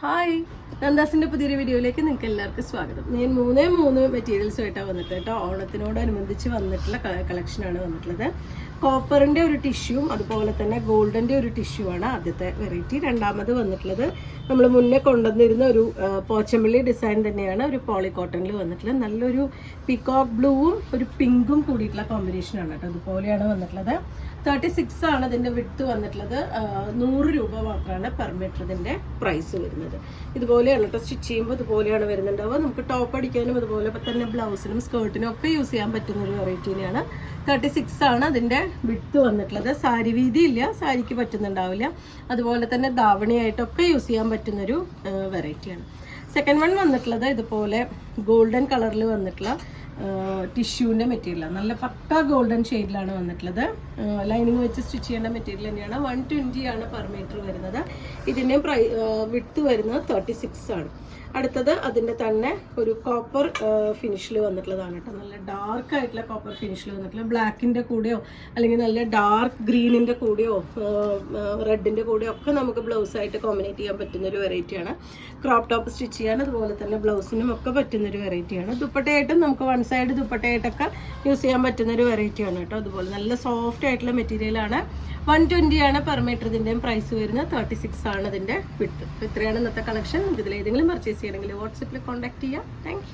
Hi, നന്ദാസിൻ്റെ പുതിയൊരു വീഡിയോയിലേക്ക് നിങ്ങൾക്ക് എല്ലാവർക്കും സ്വാഗതം. ഞാൻ മൂന്ന് മെറ്റീരിയൽസുമായിട്ടാണ് വന്നിട്ട് കേട്ടോ. ഓണത്തിനോടനുബന്ധിച്ച് വന്നിട്ടുള്ള കളക്ഷനാണ് വന്നിട്ടുള്ളത്. കോപ്പറിൻ്റെ ഒരു ടിഷ്യൂവും അതുപോലെ തന്നെ ഗോൾഡിൻ്റെ ഒരു ടിഷ്യൂ ആണ് ആദ്യത്തെ വെറൈറ്റി. രണ്ടാമത് വന്നിട്ടുള്ളത് നമ്മൾ മുന്നേ കൊണ്ടുവന്നിരുന്ന ഒരു പോച്ചമ്പള്ളി ഡിസൈൻ തന്നെയാണ്, ഒരു പോളി കോട്ടണിൽ വന്നിട്ടുള്ളത്. നല്ലൊരു പീകോക്ക് ബ്ലൂവും ഒരു പിങ്കും കൂടിയിട്ടുള്ള കോമ്പിനേഷനാണ് കേട്ടോ. അതുപോലെയാണ് വന്നിട്ടുള്ളത്. 36 ആണ് ഇതിൻ്റെ വിഡ്ത്ത് വന്നിട്ടുള്ളത്. 100 രൂപ മാത്രമാണ് പെർ മീറ്റർ ഇതിൻ്റെ പ്രൈസ് വരുന്നത്. ഇതുപോലെയാണ് കേട്ടോ, സ്റ്റിച്ച് ചെയ്യുമ്പോൾ ഇതുപോലെയാണ് വരുന്നുണ്ടാവുക. നമുക്ക് ടോപ്പ് അടിക്കാനും അതുപോലെ തന്നെ ബ്ലൗസിനും സ്കേർട്ടിനും ഒക്കെ യൂസ് ചെയ്യാൻ പറ്റുന്ന ഒരു വെറൈറ്റി തന്നെയാണ്. 36 ആണ് അതിൻ്റെ വിഡ്ത്ത് വന്നിട്ടുള്ളത്. സാരി വീതി ഇല്ല, സാരിക്ക് പറ്റുന്നുണ്ടാവില്ല. അതുപോലെ തന്നെ ധാവണിയായിട്ടൊക്കെ യൂസ് ചെയ്യാൻ പറ്റുന്നൊരു വെറൈറ്റിയാണ്. സെക്കൻഡ് വൺ വന്നിട്ടുള്ളത് ഇതുപോലെ ഗോൾഡൻ കളറിൽ വന്നിട്ടുള്ള ടിഷ്യൂവിൻ്റെ മെറ്റീരിയലാണ്. നല്ല പക്ക ഗോൾഡൻ ഷെയ്ഡിലാണ് വന്നിട്ടുള്ളത്. ലൈനിങ് വെച്ച് സ്റ്റിച്ച് ചെയ്യേണ്ട മെറ്റീരിയൽ തന്നെയാണ്. 120 ആണ് പെർ മീറ്റർ വരുന്നത്. ഇതിൻ്റെ വിഡ്ത്ത് വരുന്നത് 36 ആണ്. അടുത്തത് അതിൻ്റെ തന്നെ ഒരു കോപ്പർ ഫിനിഷിൽ വന്നിട്ടുള്ളതാണ് കേട്ടോ. നല്ല ഡാർക്ക് ആയിട്ടുള്ള കോപ്പർ ഫിനിഷിൽ വന്നിട്ടുള്ള ബ്ലാക്കിൻ്റെ കൂടെയോ അല്ലെങ്കിൽ നല്ല ഡാർക്ക് ഗ്രീനിൻ്റെ കൂടെയോ റെഡിൻ്റെ കൂടെയോ ഒക്കെ നമുക്ക് ബ്ലൗസായിട്ട് കോമ്പിനേറ്റ് ചെയ്യാൻ പറ്റുന്നൊരു വെറൈറ്റിയാണ്. ക്രോപ്പ് ടോപ്പ് സ്റ്റിച്ച് ചെയ്യാൻ അതുപോലെ തന്നെ ബ്ലൗസിനും ഒക്കെ പറ്റുന്നൊരു വെറൈറ്റിയാണ്. ദുപ്പട്ടയായിട്ടും നമുക്ക് വൺ സൈഡ് ദുപ്പട്ടയായിട്ടൊക്കെ യൂസ് ചെയ്യാൻ പറ്റുന്നൊരു വെറൈറ്റിയാണ് കേട്ടോ. അതുപോലെ നല്ല സോഫ്റ്റ് ആയിട്ടുള്ള മെറ്റീരിയലാണ്. 120 ആണ് പെർ മീറ്റർ ഇതിൻ്റെയും പ്രൈസ് വരുന്നത്. 36 ആണ് ഇതിൻ്റെ വിഡ്ത്ത്. ഇത്രയാണ് ഇന്നത്തെ കളക്ഷൻ. ഇതിൽ ഏതെങ്കിലും പർച്ചേസ് ചെയ്യണമെങ്കിൽ വാട്സപ്പിൽ കോൺടാക്ട് ചെയ്യാം. താങ്ക്